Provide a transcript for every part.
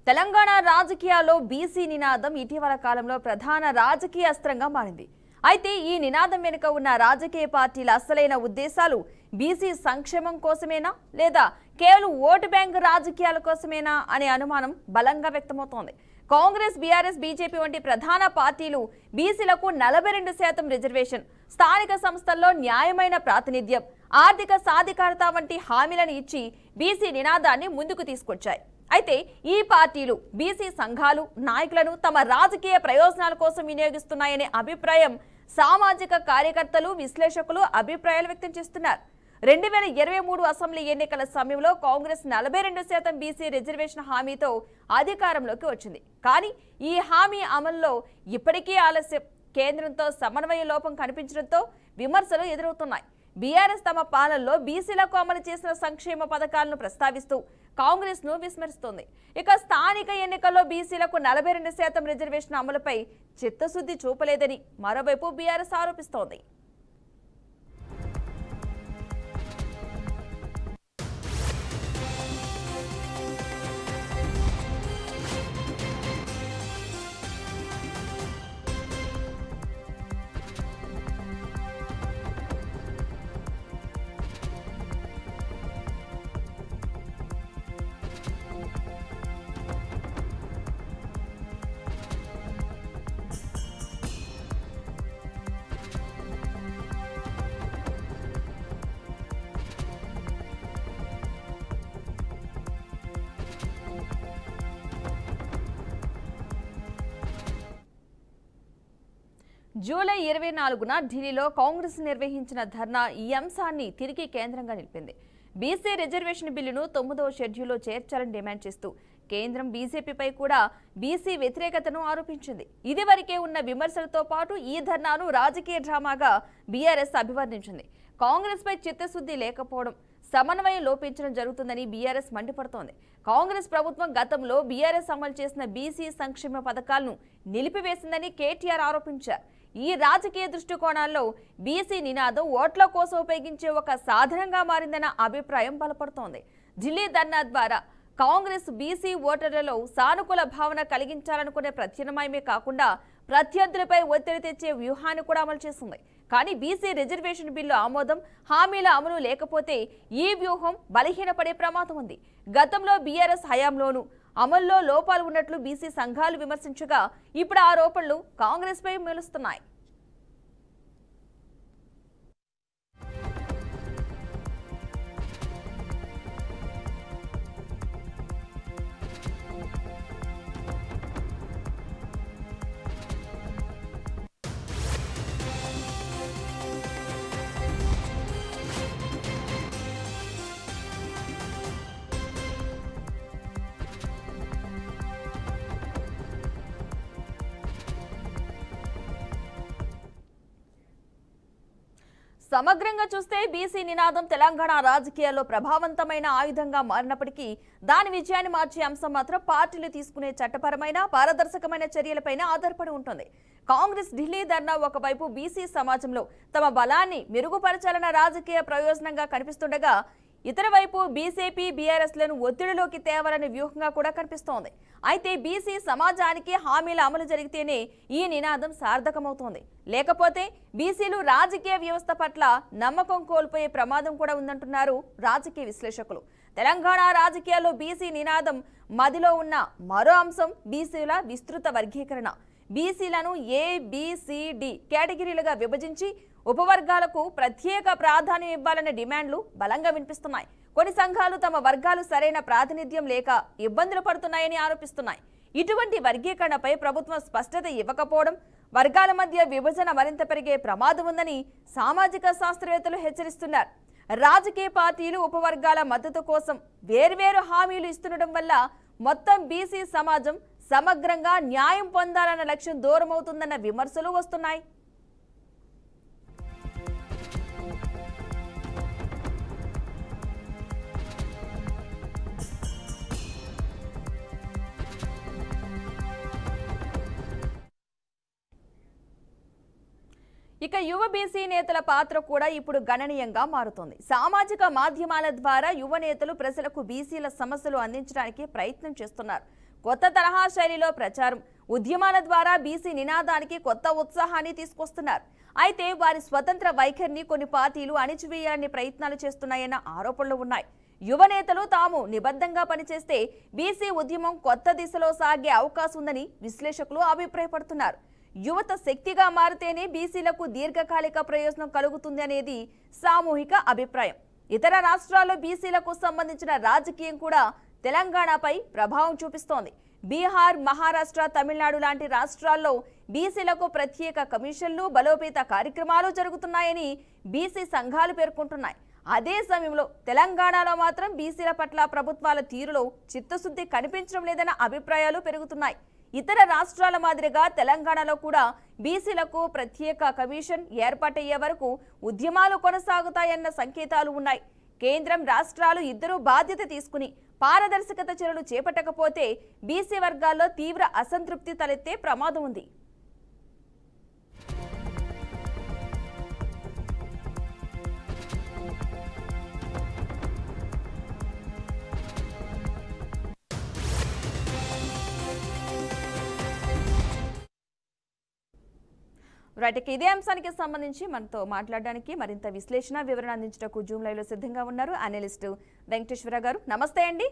తెలంగాణ రాజకీయాల్లో బీసీ నినాదం ఇటీవల కాలంలో ప్రధాన రాజకీయ అస్త్రంగా మారింది. అయితే ఈ నినాదం వెనుక ఉన్న రాజకీయ పార్టీల అసలైన ఉద్దేశాలు బీసీ సంక్షేమం కోసమేనా లేదా కేవలం ఓటు బ్యాంక్ రాజకీయాల కోసమేనా అనే అనుమానం బలంగా వ్యక్తమవుతోంది. కాంగ్రెస్, బీఆర్ఎస్, బీజేపీ వంటి ప్రధాన పార్టీలు బీసీలకు 42% రిజర్వేషన్, స్థానిక సంస్థల్లో న్యాయమైన ప్రాతినిధ్యం, ఆర్థిక సాధికారత వంటి హామీలను ఇచ్చి బీసీ నినాదాన్ని ముందుకు తీసుకొచ్చాయి. అయితే ఈ పార్టీలు బీసీ సంఘాలు, నాయకులను తమ రాజకీయ ప్రయోజనాల కోసం వినియోగిస్తున్నాయనే అభిప్రాయం సామాజిక కార్యకర్తలు, విశ్లేషకులు అభిప్రాయాలు వ్యక్తం చేస్తున్నారు. 2023 అసెంబ్లీ ఎన్నికల సమయంలో కాంగ్రెస్ 42% బీసీ రిజర్వేషన్ హామీతో అధికారంలోకి వచ్చింది. కానీ ఈ హామీ అమల్లో ఇప్పటికీ ఆలస్యం. కేంద్రంతో సమన్వయ లోపం కనిపించడంతో విమర్శలు ఎదురవుతున్నాయి. బీఆర్ఎస్ తమ పాలనలో బీసీలకు అమలు చేసిన సంక్షేమ పథకాలను ప్రస్తావిస్తూ కాంగ్రెస్ ను విస్మరిస్తోంది. ఇక స్థానిక ఎన్నికల్లో బీసీలకు 42% రిజర్వేషన్ అమలుపై చిత్తశుద్ధి చూపలేదని మరోవైపు బీఆర్ఎస్ ఆరోపిస్తోంది. జూలై 24న ఢిల్లీలో కాంగ్రెస్ నిర్వహించిన ధర్నా ఈ అంశాన్ని తిరిగి కేంద్రంగా నిలిపింది. బీసీ రిజర్వేషన్ బిల్లును 9వ షెడ్యూల్లో చేర్చాలని డిమాండ్ చేస్తూ కేంద్రం బీజేపీపై కూడా బీసీ వ్యతిరేకతను ఆరోపించింది. ఇదివరకే ఉన్న విమర్శలతో పాటు ఈ ధర్నాను రాజకీయ డ్రామాగా బీఆర్ఎస్ అభివర్ణించింది. కాంగ్రెస్ పై చిత్తశుద్ధి లేకపోవడం, సమన్వయం లోపించడం జరుగుతుందని బీఆర్ఎస్ మండిపడుతోంది. కాంగ్రెస్ ప్రభుత్వం గతంలో బీఆర్ఎస్ అమలు చేసిన బీసీ సంక్షేమ పథకాలను నిలిపివేసిందని కేటీఆర్ ఆరోపించారు. ఈ రాజకీయ దృష్టికోణాల్లో బీసీ నినాదం ఓట్ల కోసం ఉపయోగించే ఒక సాధనంగా మారిందన్న అభిప్రాయం బలపడుతోంది. ఢిల్లీ ధర్నా ద్వారా కాంగ్రెస్ బీసీ ఓటర్లలో సానుకూల భావన కలిగించాలనుకునే ప్రత్యామ్నాయమే కాకుండా ప్రత్యర్థులపై ఒత్తిడి తెచ్చే వ్యూహాన్ని కూడా అమలు చేస్తుంది. కానీ బీసీ రిజర్వేషన్ బిల్లు ఆమోదం, హామీల అమలు లేకపోతే ఈ వ్యూహం బలహీనపడే ప్రమాదం ఉంది. గతంలో బీఆర్ఎస్ హయాంలోనూ అమల్లో లోపాలు ఉన్నట్లు బీసీ సంఘాలు విమర్శించగా ఇప్పుడు ఆరోపణలు కాంగ్రెస్ పై మెలుస్తున్నాయి. సమగ్రంగా చూస్తే బీసీ నినాదం తెలంగాణ రాజకీయాల్లో ప్రభావవంతమైన ఆయుధంగా మారినప్పటికీ దాని విజయాన్ని మార్చే అంశం మాత్రం పార్టీలు తీసుకునే చట్టపరమైన, పారదర్శకమైన చర్యలపైన ఆధారపడి ఉంటుంది. కాంగ్రెస్ ఢిల్లీ ధర్నా ఒకవైపు బీసీ సమాజంలో తమ బలాన్ని మెరుగుపరచాలన్న రాజకీయ ప్రయోజనంగా కనిపిస్తుండగా, ఇతర వైపు బీజేపీ, బీఆర్ఎస్లను ఒత్తిడిలోకి తేవాలనే వ్యూహంగా కూడా కనిపిస్తోంది. అయితే బీసీ సమాజానికి హామీల అమలు జరిగితేనే ఈ నినాదం సార్థకమవుతోంది. లేకపోతే బీసీలు రాజకీయ వ్యవస్థ పట్ల నమ్మకం కోల్పోయే ప్రమాదం కూడా ఉందంటున్నారు రాజకీయ విశ్లేషకులు. తెలంగాణ రాజకీయాల్లో బీసీ నినాదం మదిలో ఉన్న మరో అంశం బీసీల విస్తృత వర్గీకరణ. బీసీలను ABCD కేటగిరీలుగా విభజించి ఉపవర్గాలకు ప్రత్యేక ప్రాధాన్యం ఇవ్వాలనే డిమాండ్లు బలంగా వినిపిస్తున్నాయి. కొన్ని సంఘాలు తమ వర్గాలు సరైన ప్రాతినిధ్యం లేక ఇబ్బందులు పడుతున్నాయని ఆరోపిస్తున్నాయి. ఇటువంటి వర్గీకరణపై ప్రభుత్వం స్పష్టత ఇవ్వకపోవడం వర్గాల మధ్య విభజన మరింత పెరిగే ప్రమాదం ఉందని సామాజిక శాస్త్రవేత్తలు హెచ్చరిస్తున్నారు. రాజకీయ పార్టీలు ఉపవర్గాల మద్దతు కోసం వేర్వేరు హామీలు ఇస్తుండడం వల్ల మొత్తం బీసీ సమాజం సమగ్రంగా న్యాయం పొందాలన్న లక్ష్యం దూరమవుతుందన్న విమర్శలు వస్తున్నాయి. ఇక యువ బీసీ నేతల పాత్ర కూడా ఇప్పుడు గణనీయంగా మారుతోంది. సామాజిక మాధ్యమాల ద్వారా యువ నేతలు ప్రజలకు బీసీల సమస్యలు అందించడానికి ప్రయత్నం చేస్తున్నారు. కొత్త తరహా శైలిలో ప్రచారం, ఉద్యమాల ద్వారా బీసీ నినాదానికి కొత్త ఉత్సాహాన్ని తీసుకొస్తున్నారు. అయితే వారి స్వతంత్ర వైఖరిని కొన్ని పార్టీలు అణిచివేయాలని ప్రయత్నాలు చేస్తున్నాయన్న ఆరోపణలు ఉన్నాయి. యువ నేతలు తాము నిబద్ధంగా పనిచేస్తే బీసీ ఉద్యమం కొత్త దిశలో సాగే అవకాశం ఉందని విశ్లేషకులు అభిప్రాయపడుతున్నారు. యువత శక్తిగా మారితేనే బీసీలకు దీర్ఘకాలిక ప్రయోజనం కలుగుతుంది అనేది సామూహిక అభిప్రాయం. ఇతర రాష్ట్రాల్లో బీసీలకు సంబంధించిన రాజకీయం కూడా తెలంగాణపై ప్రభావం చూపిస్తోంది. బీహార్, మహారాష్ట్ర, తమిళనాడు లాంటి రాష్ట్రాల్లో బీసీలకు ప్రత్యేక కమిషన్లు, బలోపేత కార్యక్రమాలు జరుగుతున్నాయని బీసీ సంఘాలు పేర్కొంటున్నాయి. అదే సమయంలో తెలంగాణలో మాత్రం బీసీల పట్ల ప్రభుత్వాల తీరులో చిత్తశుద్ధి కనిపించడం లేదన్న అభిప్రాయాలు పెరుగుతున్నాయి. ఇతర రాష్ట్రాల మాదిరిగా తెలంగాణలో కూడా బీసీలకు ప్రత్యేక కమిషన్ ఏర్పాటయ్యే వరకు ఉద్యమాలు కొనసాగుతాయన్న సంకేతాలు ఉన్నాయి. కేంద్రం, రాష్ట్రాలు ఇద్దరూ బాధ్యత తీసుకుని పారదర్శకత చర్యలు చేపట్టకపోతే బీసీ వర్గాల్లో తీవ్ర అసంతృప్తి తలెత్తే ప్రమాదం ఉంది. రైట్, ఇదే అంశానికి సంబంధించి మనతో మాట్లాడడానికి మరింత విశ్లేషణ, వివరణ అందించడానికి జూమ్ లైవ్ లో సిద్ధంగా ఉన్నారు అనలిస్ట్ వెంకటేశ్వర గారు. నమస్తే అండి.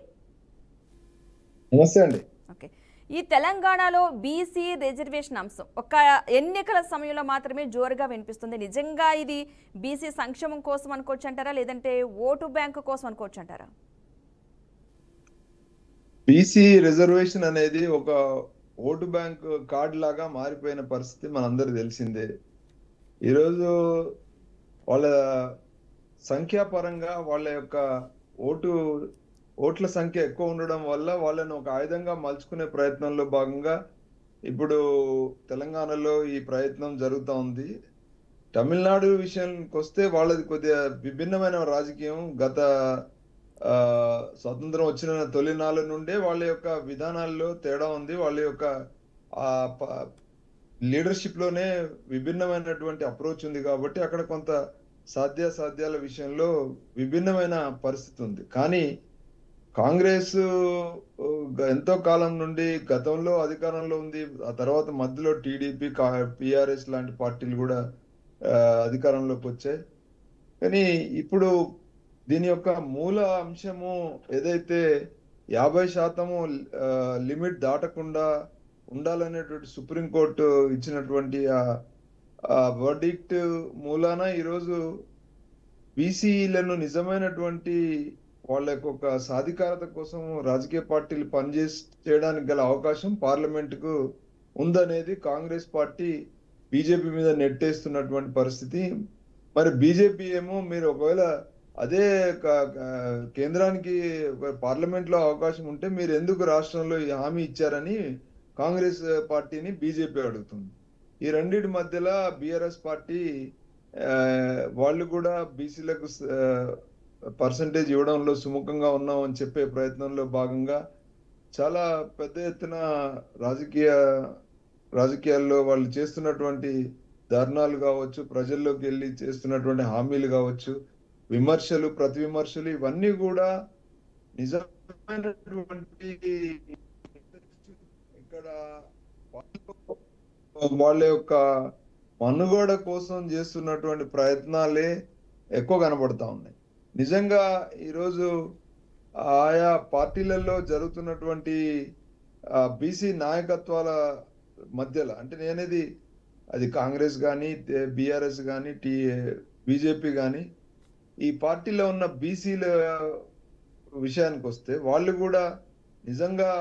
నమస్తే అండి. ఓకే, ఈ తెలంగాణలో బీసీ రిజర్వేషన్ అంశం ఒక ఎన్నికల సమయంలో మాత్రమే జోరుగా వినిపిస్తుంది. నిజంగా ఇది బీసీ సంక్షేమం కోసం అనుకోవచ్చు అంటారా, లేదంటే ఓటు బ్యాంకు కోసం అనుకోవచ్చు అంటారా? బీసీ రిజర్వేషన్ అనేది ఒక ఓటు బ్యాంక్ కార్డు లాగా మారిపోయిన పరిస్థితి మనందరికీ తెలిసిందే. ఈరోజు వాళ్ళ సంఖ్యాపరంగా వాళ్ళ యొక్క ఓట్ల సంఖ్య ఎక్కువ ఉండడం వల్ల వాళ్ళని ఒక ఆయుధంగా మలుచుకునే ప్రయత్నంలో భాగంగా ఇప్పుడు తెలంగాణలో ఈ ప్రయత్నం జరుగుతూ ఉంది. తమిళనాడు విషయానికి వస్తే వాళ్ళది కొద్దిగా విభిన్నమైన రాజకీయం. గత స్వతంత్రం వచ్చిన తొలినాళ్ళ నుండే వాళ్ళ యొక్క విధానాల్లో తేడా ఉంది. వాళ్ళ యొక్క లీడర్షిప్ లోనే విభిన్నమైనటువంటి అప్రోచ్ ఉంది. కాబట్టి అక్కడ కొంత సాధ్యాసాధ్యాల విషయంలో విభిన్నమైన పరిస్థితి ఉంది. కానీ కాంగ్రెస్ ఎంతో కాలం నుండి గతంలో అధికారంలో ఉంది. ఆ తర్వాత మధ్యలో టీడీపీ, పిఆర్ఎస్ లాంటి పార్టీలు కూడా అధికారంలోకి వచ్చాయి. కానీ ఇప్పుడు దీని యొక్క మూల అంశము ఏదైతే 50% లిమిట్ దాటకుండా ఉండాలనేటువంటి సుప్రీంకోర్టు ఇచ్చినటువంటి వర్డిక్ట్ మూలాన ఈరోజు బీసీలను నిజమైనటువంటి వాళ్ళ యొక్క సాధికారత కోసం రాజకీయ పార్టీలు చేయడానికి గల అవకాశం పార్లమెంటుకు ఉందనేది కాంగ్రెస్ పార్టీ బీజేపీ మీద నెట్టేస్తున్నటువంటి పరిస్థితి. మరి బీజేపీ ఏమో మీరు ఒకవేళ అదే కేంద్రానికి పార్లమెంట్ లో అవకాశం ఉంటే మీరు ఎందుకు రాష్ట్రంలో ఈ హామీ ఇచ్చారని కాంగ్రెస్ పార్టీని బీజేపీ అడుగుతుంది. ఈ రెండింటి మధ్యలో బీఆర్ఎస్ పార్టీ వాళ్ళు కూడా బీసీలకు పర్సంటేజ్ ఇవ్వడంలో సుముఖంగా ఉన్నాం అని చెప్పే ప్రయత్నంలో భాగంగా చాలా పెద్ద ఎత్తున రాజకీయాల్లో వాళ్ళు చేస్తున్నటువంటి ధర్నాలు కావచ్చు, ప్రజల్లోకి వెళ్ళి చేస్తున్నటువంటి హామీలు కావచ్చు, విమర్శలు, ప్రతి విమర్శలు, ఇవన్నీ కూడా నిజమైనటువంటి ఇక్కడ వాళ్ళ యొక్క మనుగడ కోసం చేస్తున్నటువంటి ప్రయత్నాలే ఎక్కువ కనబడతా ఉన్నాయి. నిజంగా ఈరోజు ఆయా పార్టీలలో జరుగుతున్నటువంటి బీసీ నాయకత్వాల మధ్యలో, అంటే నేనేది అది కాంగ్రెస్ కానీ, బీఆర్ఎస్ కానీ, బీజేపీ కానీ, ఈ పార్టీలో ఉన్న బీసీల విషయానికి వస్తే వాళ్ళు కూడా నిజంగా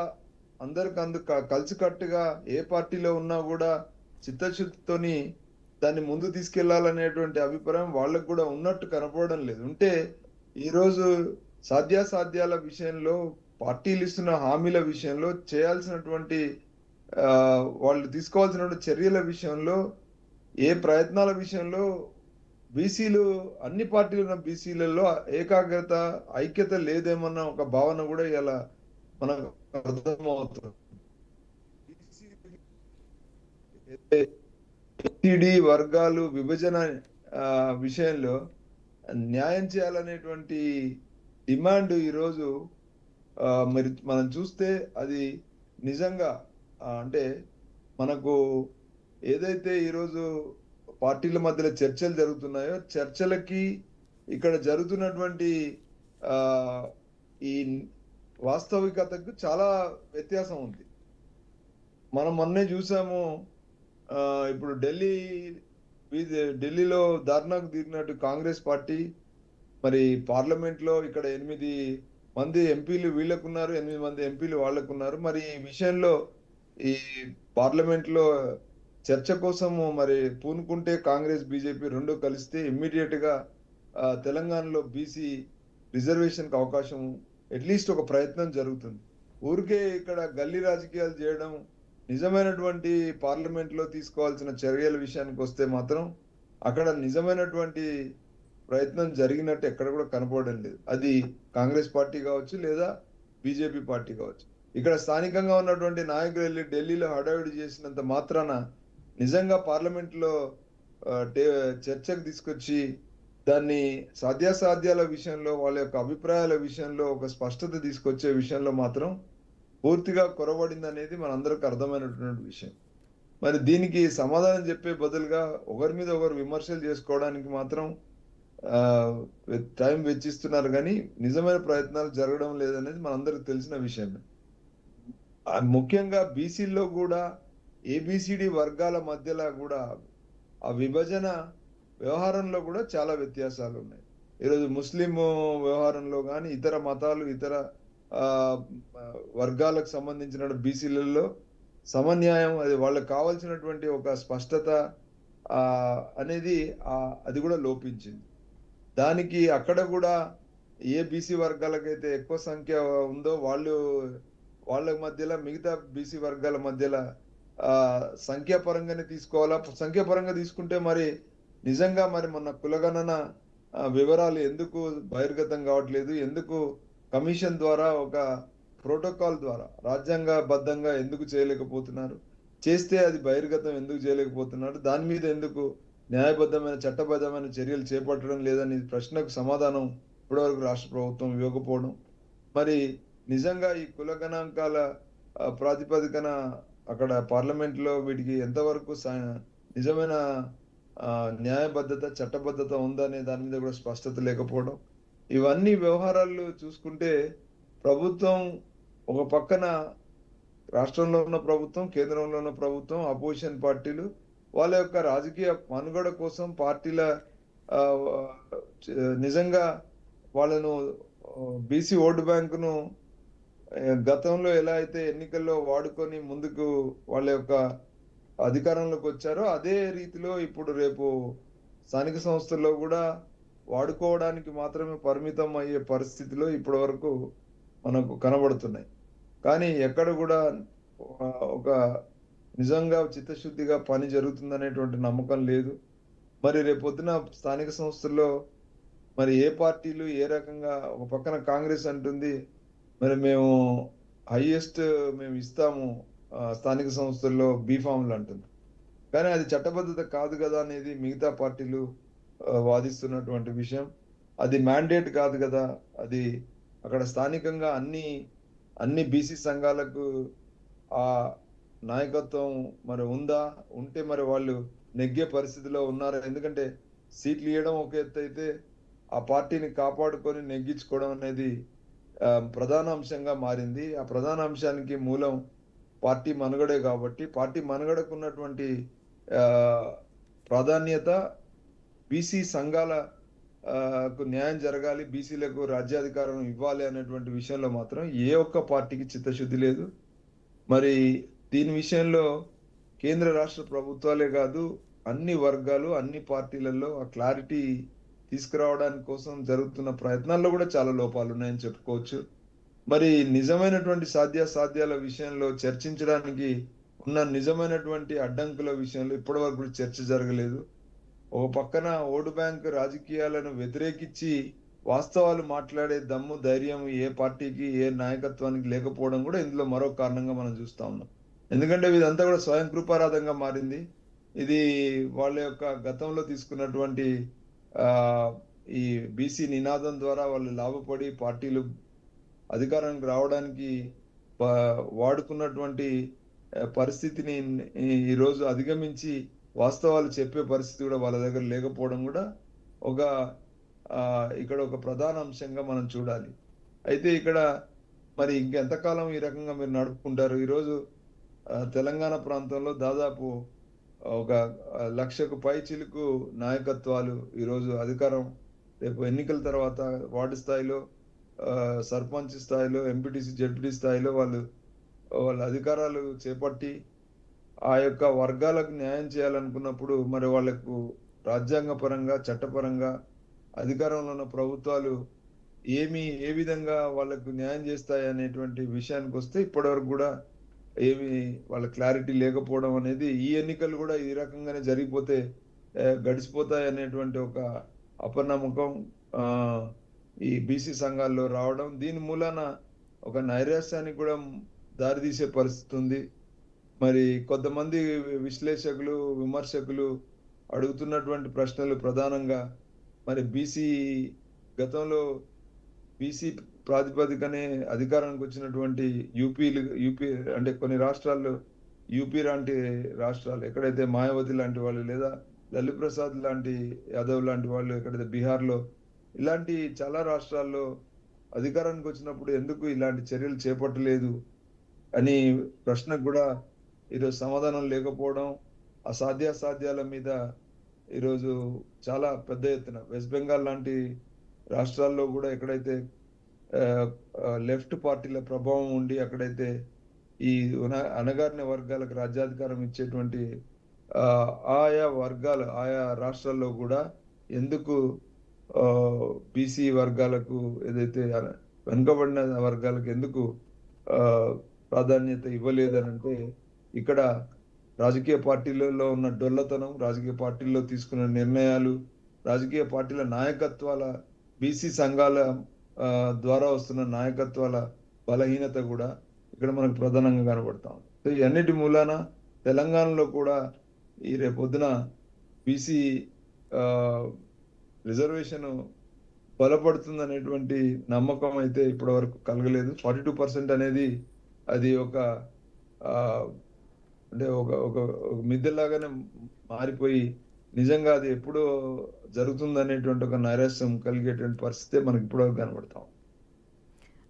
కలిసికట్టుగా ఏ పార్టీలో ఉన్నా కూడా చిత్తశుద్ధితోని దాన్ని ముందు తీసుకెళ్లాలనేటువంటి అభిప్రాయం వాళ్ళకు కూడా ఉన్నట్టు కనపడడం లేదు. ఉంటే ఈరోజు సాధ్యాసాధ్యాల విషయంలో, పార్టీలు ఇస్తున్న హామీల విషయంలో, చేయాల్సినటువంటి వాళ్ళు తీసుకోవాల్సినటువంటి చర్యల విషయంలో, ఏ ప్రయత్నాల విషయంలో బీసీలు, అన్ని పార్టీలు ఉన్న బీసీలలో ఏకాగ్రత, ఐక్యత లేదేమన్న ఒక భావన కూడా ఇలా మనకు అర్థమవుతుంది. వర్గాలు విభజన విషయంలో న్యాయం చేయాలనేటువంటి డిమాండ్ ఈరోజు మరి మనం చూస్తే అది నిజంగా అంటే మనకు ఏదైతే ఈరోజు పార్టీల మధ్యలో చర్చలు జరుగుతున్నాయో చర్చలకి ఇక్కడ జరుగుతున్నటువంటి ఆ ఈ వాస్తవికతకు చాలా వ్యత్యాసం ఉంది. మనం మొన్నే చూసాము. ఇప్పుడు ఢిల్లీలో ధర్నాకు దిగినట్టు కాంగ్రెస్ పార్టీ మరి పార్లమెంట్ లో ఇక్కడ 8 మంది ఎంపీలు వీళ్ళకున్నారు, 8 మంది ఎంపీలు వాళ్ళకున్నారు. మరి ఈ విషయంలో ఈ పార్లమెంట్ లో చర్చ కోసము మరి పూనుకుంటే కాంగ్రెస్ బీజేపీ రెండు కలిస్తే ఇమ్మీడియట్ గా తెలంగాణలో బీసీ రిజర్వేషన్ కి అవకాశం అట్లీస్ట్ ఒక ప్రయత్నం జరుగుతుంది. ఊరికే ఇక్కడ గల్లీ రాజకీయాలు చేయడం, నిజమైనటువంటి పార్లమెంట్ లో తీసుకోవాల్సిన చర్యల విషయానికి వస్తే మాత్రం అక్కడ నిజమైనటువంటి ప్రయత్నం జరిగినట్టు ఎక్కడ కూడా కనపడడం లేదు. అది కాంగ్రెస్ పార్టీ కావచ్చు లేదా బీజేపీ పార్టీ కావచ్చు. ఇక్కడ స్థానికంగా ఉన్నటువంటి నాయకులు వెళ్ళి ఢిల్లీలో హడావిడి చేసినంత మాత్రాన నిజంగా పార్లమెంట్ లో చర్చకు తీసుకొచ్చి దాన్ని సాధ్యాసాధ్యాల విషయంలో వాళ్ళ యొక్క అభిప్రాయాల విషయంలో ఒక స్పష్టత తీసుకొచ్చే విషయంలో మాత్రం పూర్తిగా కొరబడింది అనేది మనందరికి అర్థమైనటువంటి విషయం. మరి దీనికి సమాధానం చెప్పే బదులుగా ఒకరి మీద ఒకరు విమర్శలు చేసుకోవడానికి మాత్రం టైం వెచ్చిస్తున్నారు, కానీ నిజమైన ప్రయత్నాలు జరగడం లేదనేది మనందరికి తెలిసిన విషయమే. ముఖ్యంగా బీసీల్లో కూడా ఏబిసిడి వర్గాల మధ్యలో కూడా ఆ విభజన వ్యవహారంలో కూడా చాలా వ్యత్యాసాలు ఉన్నాయి. ఈరోజు ముస్లిం వ్యవహారంలో కానీ ఇతర మతాలు ఇతర వర్గాలకు సంబంధించిన బీసీలలో సమన్యాయం, అది వాళ్ళకి కావాల్సినటువంటి ఒక స్పష్టత అనేది అది కూడా లోపించింది. దానికి అక్కడ కూడా ఏ బీసీ వర్గాలకైతే ఎక్కువ సంఖ్య ఉందో వాళ్ళ మధ్యలో మిగతా బీసీ వర్గాల మధ్యలో సంఖ్యాపరంగానే తీసుకోవాలా. సంఖ్యాపరంగా తీసుకుంటే మరి నిజంగా మరి మొన్న కులగణన వివరాలు ఎందుకు బహిర్గతం కావట్లేదు, ఎందుకు కమిషన్ ద్వారా ఒక ప్రోటోకాల్ ద్వారా రాజ్యాంగబద్ధంగా ఎందుకు చేయలేకపోతున్నారు, చేస్తే అది బహిర్గతం ఎందుకు చేయలేకపోతున్నారు, దాని మీద ఎందుకు న్యాయబద్ధమైన చట్టబద్ధమైన చర్యలు చేపట్టడం లేదని ప్రశ్నకు సమాధానం ఇప్పటివరకు రాష్ట్ర ప్రభుత్వం ఇవ్వకపోవడం, మరి నిజంగా ఈ కుల గణాంకాల ప్రాతిపదికన అక్కడ పార్లమెంట్ లో వీటికి ఎంతవరకు నిజమైన న్యాయబద్ధత చట్టబద్ధత ఉందనే దాని మీద కూడా స్పష్టత లేకపోవడం, ఇవన్నీ వ్యవహారాలు చూసుకుంటే ప్రభుత్వం ఒక పక్కన రాష్ట్రంలో ఉన్న ప్రభుత్వం, కేంద్రంలో ఉన్న ప్రభుత్వం, అపోజిషన్ పార్టీలు వాళ్ళ యొక్క రాజకీయ మనుగడ కోసం పార్టీల నిజంగా వాళ్ళను బీసీ ఓటు బ్యాంకును గతంలో ఎలా అయితే ఎన్నికల్లో వాడుకొని ముందుకు వాళ్ళ యొక్క అధికారంలోకి వచ్చారో అదే రీతిలో ఇప్పుడు రేపు స్థానిక సంస్థల్లో కూడా వాడుకోవడానికి మాత్రమే పరిమితం అయ్యే పరిస్థితిలో ఇప్పటి వరకు మనకు కనబడుతున్నాయి. కానీ ఎక్కడ కూడా ఒక నిజంగా చిత్తశుద్ధిగా పని జరుగుతుందనేటువంటి నమ్మకం లేదు. మరి రేపొద్దున స్థానిక సంస్థల్లో మరి ఏ పార్టీలు ఏ రకంగా, ఒక పక్కన కాంగ్రెస్ అంటుంది మరి మేము హైయెస్ట్ మేము ఇస్తాము స్థానిక సంస్థల్లో బీఫామ్లు అంటుంది, కానీ అది చట్టబద్ధత కాదు కదా అనేది మిగతా పార్టీలు వాదిస్తున్నటువంటి విషయం. అది మ్యాండేట్ కాదు కదా, అది అక్కడ స్థానికంగా అన్ని బీసీ సంఘాలకు ఆ నాయకత్వం మరి ఉంటే మరి వాళ్ళు నెగ్గే పరిస్థితిలో ఉన్నారు. ఎందుకంటే సీట్లు ఇవ్వడం ఒక ఎత్తు అయితే ఆ పార్టీని కాపాడుకొని నెగ్గించుకోవడం అనేది ప్రధాన అంశంగా మారింది. ఆ ప్రధాన అంశానికి మూలం పార్టీ మనుగడే కాబట్టి పార్టీ మనుగడకు ఉన్నటువంటి ప్రాధాన్యత బీసీ సంఘాలకు న్యాయం జరగాలి, బీసీలకు రాజ్యాధికారం ఇవ్వాలి అనేటువంటి విషయంలో మాత్రం ఏ ఒక్క పార్టీకి చిత్తశుద్ధి లేదు. మరి దీని విషయంలో కేంద్ర రాష్ట్ర ప్రభుత్వాలే కాదు అన్ని వర్గాలు అన్ని పార్టీలలో ఆ క్లారిటీ తీసుకురావడానికి కోసం జరుగుతున్న ప్రయత్నాల్లో కూడా చాలా లోపాలు ఉన్నాయని చెప్పుకోవచ్చు. మరి నిజమైనటువంటి సాధ్యాసాధ్యాల విషయంలో చర్చించడానికి ఉన్న నిజమైనటువంటి అడ్డంకుల విషయంలో ఇప్పటి వరకు చర్చ జరగలేదు. ఒక పక్కన ఓటు బ్యాంక్ రాజకీయాలను వ్యతిరేకించి వాస్తవాలు మాట్లాడే దమ్ము ధైర్యం ఏ పార్టీకి ఏ నాయకత్వానికి లేకపోవడం కూడా ఇందులో మరో కారణంగా మనం చూస్తా ఉన్నాం. ఎందుకంటే ఇదంతా కూడా స్వయం కృపారాధంగా మారింది. ఇది వాళ్ళ యొక్క గతంలో తీసుకున్నటువంటి ఈ బీసీ నినాదం ద్వారా వాళ్ళు లాభపడి పార్టీలు అధికారానికి రావడానికి వాడుకున్నటువంటి పరిస్థితిని ఈరోజు అధిగమించి వాస్తవాలు చెప్పే పరిస్థితి కూడా వాళ్ళ దగ్గర లేకపోవడం కూడా ఒక ఇక్కడ ఒక ప్రధాన అంశంగా మనం చూడాలి. అయితే ఇక్కడ మరి ఇంకెంతకాలం ఈ రకంగా మీరు నడుపుకుంటారు? ఈరోజు తెలంగాణ ప్రాంతంలో దాదాపు ఒక 1,00,000కు పై చిలుకు నాయకత్వాలు ఈరోజు అధికారం, రేపు ఎన్నికల తర్వాత వార్డు స్థాయిలో, సర్పంచ్ స్థాయిలో, ఎంపీటీసీ జెడ్పీటీ స్థాయిలో వాళ్ళ అధికారాలు చేపట్టి ఆ యొక్క వర్గాలకు న్యాయం చేయాలనుకున్నప్పుడు మరి వాళ్లకు రాజ్యాంగ పరంగా, చట్టపరంగా అధికారంలో ఉన్న ప్రభుత్వాలు ఏ విధంగా వాళ్ళకు న్యాయం చేస్తాయి అనేటువంటి విషయానికి వస్తే ఇప్పటివరకు కూడా ఏమి వాళ్ళ క్లారిటీ లేకపోవడం అనేది, ఈ ఎన్నికలు కూడా ఈ రకంగానే జరిగిపోతే గడిచిపోతాయి అనేటువంటి ఒక అపనమ్మకం ఈ బీసీ సంఘాల్లో రావడం, దీని మూలాన ఒక నైరాశ్యానికి కూడా దారితీసే పరిస్థితి ఉంది. మరి కొంతమంది విశ్లేషకులు, విమర్శకులు అడుగుతున్నటువంటి ప్రశ్నలు ప్రధానంగా మరి గతంలో బీసీ ప్రాతిపదికనే అధికారానికి వచ్చినటువంటి యూపీ అంటే కొన్ని రాష్ట్రాల్లో, యూపీ లాంటి రాష్ట్రాలు ఎక్కడైతే మాయావతి లాంటి వాళ్ళు, లేదా లల్లు ప్రసాద్ లాంటి యాదవ్ లాంటి వాళ్ళు ఎక్కడైతే బీహార్లో, ఇలాంటి చాలా రాష్ట్రాల్లో అధికారానికి వచ్చినప్పుడు ఎందుకు ఇలాంటి చర్యలు చేపట్టలేదు అని ప్రశ్నకు కూడా ఈరోజు సమాధానం లేకపోవడం, అసాధ్యాసాధ్యాల మీద ఈరోజు చాలా పెద్ద ఎత్తున వెస్ట్ బెంగాల్ లాంటి రాష్ట్రాల్లో కూడా ఎక్కడైతే లెఫ్ట్ పార్టీల ప్రభావం ఉండి అక్కడైతే ఈ అణగారిన వర్గాలకు రాజ్యాధికారం ఇచ్చేటువంటి ఆయా వర్గాలు, ఆయా రాష్ట్రాల్లో కూడా ఎందుకు బీసీ వర్గాలకు, ఏదైతే వెనుకబడిన వర్గాలకు ఎందుకు ప్రాధాన్యత ఇవ్వలేదనంటే, ఇక్కడ రాజకీయ పార్టీలలో ఉన్న డొల్లతనం, రాజకీయ పార్టీల్లో తీసుకున్న నిర్ణయాలు, రాజకీయ పార్టీల నాయకత్వాల, బీసీ సంఘాల ద్వారా వస్తున్న నాయకత్వాల బలహీనత కూడా ఇక్కడ మనకు ప్రధానంగా కనబడతాం. సో ఈ అన్నిటి మూలాన తెలంగాణలో కూడా ఈ రేపొద్దున బీసీ రిజర్వేషన్ బలపడుతుంది అనేటువంటి నమ్మకం అయితే ఇప్పటి వరకు కలగలేదు. 42% అనేది అది ఒక అంటే ఒక మిద్దెలాగానే మారిపోయి నిజంగా అది ఎప్పుడో జరుగుతుంది అనేటువంటి ఒక నైరాశ్యం కలిగేటువంటి పరిస్థితే మనకి ఇప్పటివరకు కనబడతాం.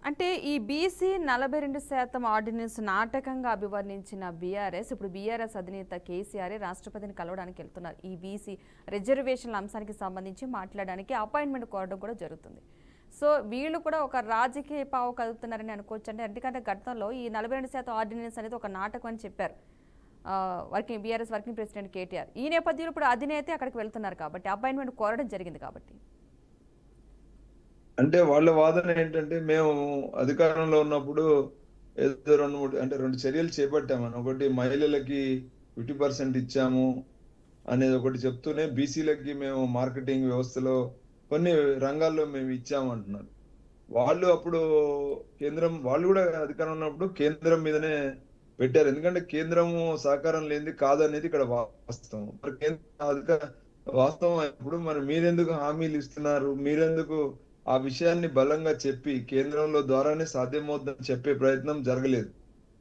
అంటే ఈ బీసీ 42% ఆర్డినెన్స్ నాటకంగా అభివర్ణించిన బీఆర్ఎస్, ఇప్పుడు బీఆర్ఎస్ అధినేత కేసీఆర్ రాష్ట్రపతిని కలవడానికి వెళ్తున్నారు. ఈ బీసీ రిజర్వేషన్ల అంశానికి సంబంధించి మాట్లాడడానికి అపాయింట్మెంట్ కోరడం కూడా జరుగుతుంది. సో వీళ్ళు కూడా ఒక రాజకీయ పావు కలుపుతున్నారని అనుకోవచ్చు. ఎందుకంటే గతంలో ఈ 42% ఆర్డినెన్స్ అనేది ఒక నాటకం అని చెప్పారు బీఆర్ఎస్ వర్కింగ్ ప్రెసిడెంట్ కేటీఆర్. ఈ నేపథ్యంలో ఇప్పుడు అధినేత అక్కడికి వెళ్తున్నారు కాబట్టి అపాయింట్మెంట్ కోరడం జరిగింది. కాబట్టి అంటే వాళ్ళ వాదన ఏంటంటే, మేము అధికారంలో ఉన్నప్పుడు ఏదో 2 చర్యలు చేపట్టామని, ఒకటి మహిళలకి 50% ఇచ్చాము అనేది ఒకటి చెప్తూనే, బీసీలకి మేము మార్కెటింగ్ వ్యవస్థలో కొన్ని రంగాల్లో మేము ఇచ్చామంటున్నారు. వాళ్ళు అప్పుడు వాళ్ళు కూడా అధికారం ఉన్నప్పుడు కేంద్రం మీదనే పెట్టారు. ఎందుకంటే కేంద్రము సహకారం లేనిది కాదనేది ఇక్కడ వాస్తవం. మరి కేంద్ర వాస్తవం అయినప్పుడు మరి మీరెందుకు హామీలు ఇస్తున్నారు, మీరెందుకు ఆ విషయాన్ని బలంగా చెప్పి కేంద్రంలో ద్వారానే సాధ్యమవుతుందని చెప్పే ప్రయత్నం జరగలేదు.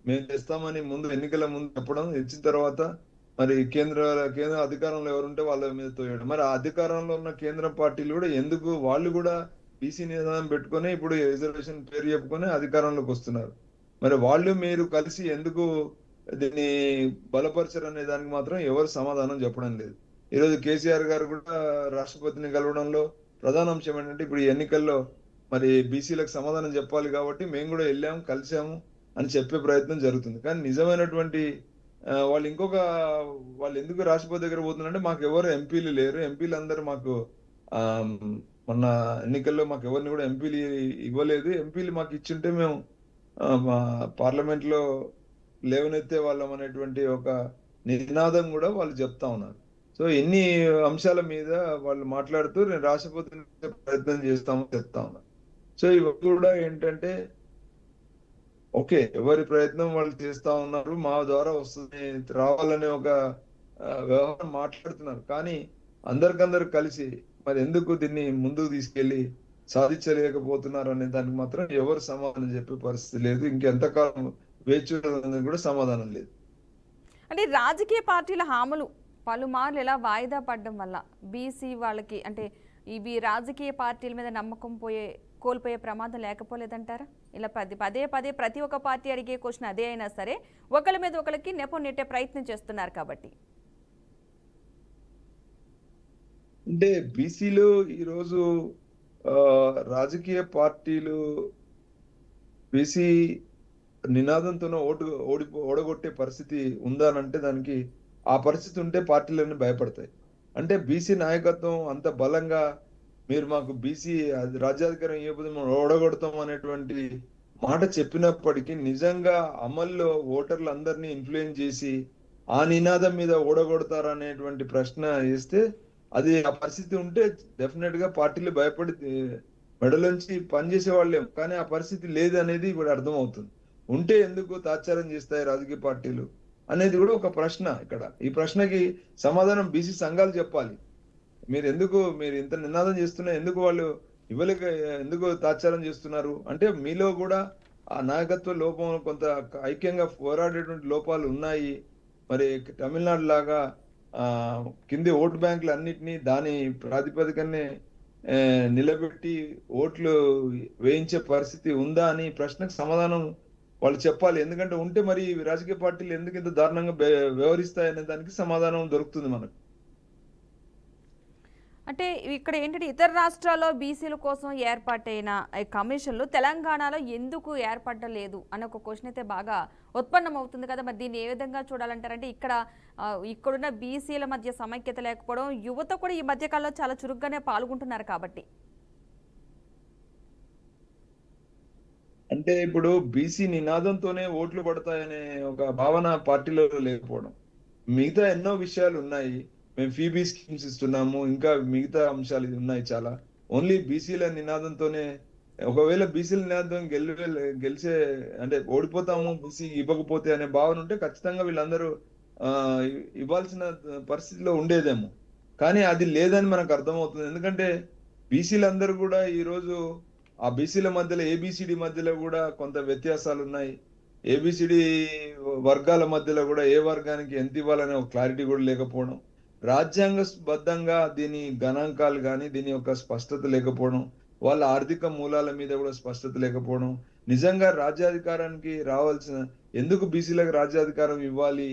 మేము చేస్తామని ఎన్నికల ముందు చెప్పడం, ఇచ్చిన తర్వాత మరి కేంద్ర అధికారంలో ఎవరుంటే వాళ్ళ మీద తోయడం. మరి ఆ అధికారంలో ఉన్న కేంద్ర పార్టీలు కూడా ఎందుకు వాళ్ళు కూడా బీసీ నినాదం పెట్టుకొని ఇప్పుడు రిజర్వేషన్ పేరు చెప్పుకొని అధికారంలోకి వస్తున్నారు. మరి వాళ్ళు మీరు కలిసి ఎందుకు దీన్ని బలపరచరు అనే దానికి మాత్రం ఎవరు సమాధానం చెప్పడం లేదు. ఈరోజు కేసీఆర్ గారు కూడా రాష్ట్రపతిని కలవడంలో ప్రధాన అంశం ఏంటంటే, ఇప్పుడు ఈ ఎన్నికల్లో మరి బీసీలకు సమాధానం చెప్పాలి కాబట్టి మేము కూడా వెళ్ళాము, కలిసాము అని చెప్పే ప్రయత్నం జరుగుతుంది. కానీ నిజమైనటువంటి వాళ్ళు ఎందుకు రాష్ట్రపతి దగ్గర పోతున్నారంటే, మాకు ఎవరు ఎంపీలు లేరు, ఎంపీలు అందరూ మాకు మొన్న ఎన్నికల్లో మాకు ఎవరిని కూడా ఎంపీలు ఇవ్వలేదు, ఎంపీలు మాకు ఇచ్చింటే మేము పార్లమెంట్ లో లేవనెత్తే వాళ్ళం అనేటువంటి ఒక నినాదం కూడా వాళ్ళు చెప్తా ఉన్నారు. సో ఎన్ని అంశాల మీద వాళ్ళు మాట్లాడుతూ నేను రాష్ట్రపతిని ప్రయత్నం చేస్తామని చెప్తా ఉన్నారు. సో ఇవి కూడా ఏంటంటే, ఓకే ఎవరి ప్రయత్నం వాళ్ళు చేస్తా ఉన్నారు, మా ద్వారా వస్తుంది రావాలనే ఒక వ్యవహారం మాట్లాడుతున్నారు. కానీ అందరికందరు కలిసి మరి ఎందుకు దీన్ని ముందుకు తీసుకెళ్లి సాధించలేకపోతున్నారు అనే దానికి మాత్రం ఎవరు సమాధానం చెప్పే పరిస్థితి లేదు. ఇంకెంతకాలం వేచి చూడాలనేది కూడా సమాధానం లేదు. అంటే రాజకీయ పార్టీల హామీలు పలుమార్లు ఇలా వాయిదా పడడం వల్ల బీసీ వాళ్ళకి అంటే ఇవి రాజకీయ పార్టీల మీద నమ్మకం కోల్పోయే ప్రమాదం లేకపోలేదంటారా? ఇలా పదే పదే ప్రతి ఒక్క పార్టీ అడిగే క్వశ్చన్ అదే అయినా సరే ఒకరి మీద ఒకరికి నెపం నెట్టే ప్రయత్నం చేస్తున్నారు కాబట్టి. అంటే బీసీలు ఈరోజు రాజకీయ పార్టీలు బీసీ నినాదంతోనే ఓడగొట్టే పరిస్థితి ఉందా అంటే దానికి ఆ పరిస్థితి ఉంటే పార్టీలన్నీ భయపడతాయి. అంటే బీసీ నాయకత్వం అంత బలంగా మీరు మాకు బీసీ రాజ్యాధికారం ఇవ్వకపోతే మనం ఓడగొడతాం అనేటువంటి మాట చెప్పినప్పటికీ నిజంగా అమల్లో ఓటర్లు అందరినీ ఇన్ఫ్లుయెన్స్ చేసి ఆ నినాదం మీద ఓడగొడతారనేటువంటి ప్రశ్న వేస్తే అది ఆ పరిస్థితి ఉంటే డెఫినెట్ గా పార్టీలు భయపడి మెడలోంచి పనిచేసే వాళ్ళేం. కానీ ఆ పరిస్థితి లేదు అనేది కూడా అర్థమవుతుంది. ఉంటే ఎందుకు తాత్సారం చేస్తాయి రాజకీయ పార్టీలు అనేది కూడా ఒక ప్రశ్న. ఇక్కడ ఈ ప్రశ్నకి సమాధానం బీసీ సంఘాలు చెప్పాలి. మీరు ఇంత నినాదం చేస్తున్నా ఎందుకు వాళ్ళు ఇవ్వలేక ఎందుకు తాత్సారం చేస్తున్నారు అంటే మీలో కూడా ఆ నాయకత్వ లోపం కొంత ఐక్యంగా పోరాడేటువంటి లోపాలు ఉన్నాయి. మరి తమిళనాడు లాగా కింది ఓటు బ్యాంకులు అన్నిటినీ దాని ప్రాతిపదికనే నిలబెట్టి ఓట్లు వేయించే పరిస్థితి ఉందా అని ప్రశ్నకు సమాధానం వాళ్ళు చెప్పాలి. ఎందుకంటే ఉంటే మరి రాజకీయ పార్టీలు ఎందుకు ఇంత దారుణంగా వ్యవహరిస్తాయనే దానికి సమాధానం దొరుకుతుంది మనకు. అంటే ఇక్కడ ఏంటంటే ఇతర రాష్ట్రాల్లో బీసీల కోసం ఏర్పాటైన కమిషన్లు తెలంగాణలో ఎందుకు ఏర్పడలేదు అనే ఒక క్వశ్చన్ అయితే బాగా ఉత్పన్నం అవుతుంది కదా. మరి దీన్ని ఏ విధంగా చూడాలంటారంటే ఇక్కడున్న బీసీల మధ్య సమైక్యత లేకపోవడం, యువత కూడా ఈ మధ్య కాలంలో చాలా చురుగ్గానే పాల్గొంటున్నారు కాబట్టి. అంటే ఇప్పుడు బీసీ నినాదంతోనే ఓట్లు పడతాయనే ఒక భావన పార్టీలో లేకపోవడం, మిగతా ఎన్నో విషయాలు ఉన్నాయి. మేము ఫీబీ స్కీమ్స్ ఇస్తున్నాము, ఇంకా మిగతా అంశాలు ఉన్నాయి చాలా. ఓన్లీ బీసీల నినాదంతోనే ఒకవేళ బీసీల నినాదం గెలిచే అంటే ఓడిపోతాము బీసీ ఇవ్వకపోతే అనే భావన ఉంటే ఖచ్చితంగా వీళ్ళందరూ ఇవ్వాల్సిన పరిస్థితిలో ఉండేదేమో. కానీ అది లేదని మనకు అర్థమవుతుంది. ఎందుకంటే బీసీలందరూ కూడా ఈరోజు ఆ బీసీల మధ్యలో ఏబిసిడి మధ్యలో కూడా కొంత వ్యత్యాసాలు ఉన్నాయి. ఏబిసిడి వర్గాల మధ్యలో కూడా ఏ వర్గానికి ఎంత ఇవ్వాలనే ఒక క్లారిటీ కూడా లేకపోవడం, రాజ్యాంగబద్ధంగా దీని గణాంకాలు కానీ దీని యొక్క స్పష్టత లేకపోవడం, వాళ్ళ ఆర్థిక మూలాల మీద కూడా స్పష్టత లేకపోవడం, నిజంగా రాజ్యాధికారానికి రావాల్సిన ఎందుకు బీసీలకు రాజ్యాధికారం ఇవ్వాలి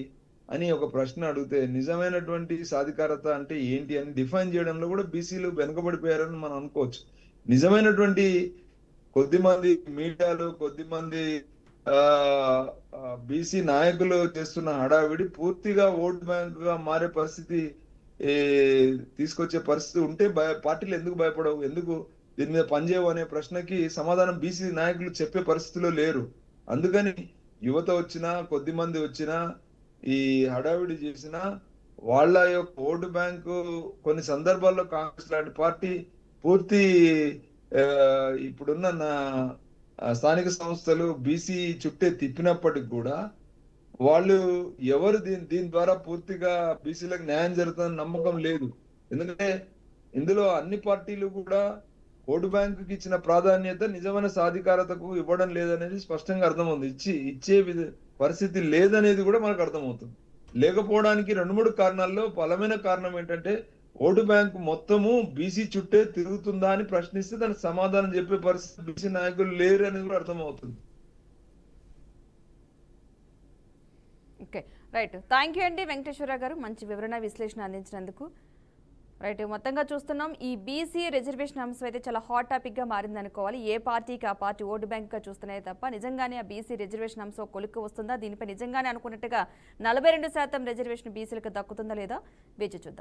అని ఒక ప్రశ్న అడిగితే నిజమైనటువంటి సాధికారత అంటే ఏంటి అని డిఫైన్ చేయడంలో కూడా బీసీలు వెనుకబడిపోయారని మనం అనుకోవచ్చు. నిజమైనటువంటి కొద్దిమంది మీడియాలు, కొద్దిమంది బీసీ నాయకులు చేస్తున్న హడావిడి పూర్తిగా ఓట్ బ్యాంక్ గా మారే పరిస్థితి తీసుకొచ్చే పరిస్థితి ఉంటే పార్టీలు ఎందుకు భయపడవు, ఎందుకు దీని మీద పనిచేయవు అనే ప్రశ్నకి సమాధానం బీసీ నాయకులు చెప్పే పరిస్థితిలో లేరు. అందుకని యువత వచ్చినా కొద్దిమంది వచ్చినా ఈ హడావిడి చేసినా వాళ్ళ యొక్క ఓటు బ్యాంకు కొన్ని సందర్భాల్లో కాంగ్రెస్ లాంటి పార్టీ పూర్తి ఇప్పుడున్న స్థానిక సంస్థలు బీసీ చుట్టే తిప్పినప్పటికి కూడా వాళ్ళు ఎవరు దీని ద్వారా పూర్తిగా బీసీలకు న్యాయం జరుగుతుందని నమ్మకం లేదు. ఎందుకంటే ఇందులో అన్ని పార్టీలు కూడా ఓటు బ్యాంకుకి ఇచ్చిన ప్రాధాన్యత నిజమైన సాధికారతకు ఇవ్వడం లేదనేది స్పష్టంగా అర్థమవుతుంది. ఇచ్చే పరిస్థితి లేదనేది కూడా మనకు అర్థమవుతుంది. లేకపోవడానికి 2-3 కారణాల్లో బలమైన కారణం ఏంటంటే ఓటు బ్యాంకు మొత్తము బీసీ చుట్టే తిరుగుతుందా అని ప్రశ్నిస్తే దానికి సమాధానం చెప్పే పరిస్థితి బీసీ నాయకులు లేరు అనేది కూడా అర్థమవుతుంది. Okay, right. థ్యాంక్ యూ అండి వెంకటేశ్వర గారు, మంచి వివరణ విశ్లేషణ అందించినందుకు. రైట్, మొత్తంగా చూస్తున్నాం ఈ బీసీ రిజర్వేషన్ అంశం అయితే చాలా హాట్ టాపిక్గా మారింది అనుకోవాలి. ఏ పార్టీకి ఆ పార్టీ ఓటు బ్యాంక్గా చూస్తున్నాయి తప్ప నిజంగానే ఆ బీసీ రిజర్వేషన్ అంశం కొలిక్కి వస్తుందా, దీనిపై నిజంగానే అనుకున్నట్టుగా 42% రిజర్వేషన్ బీసీలకు దక్కుతుందా లేదా వేచి చూద్దాం.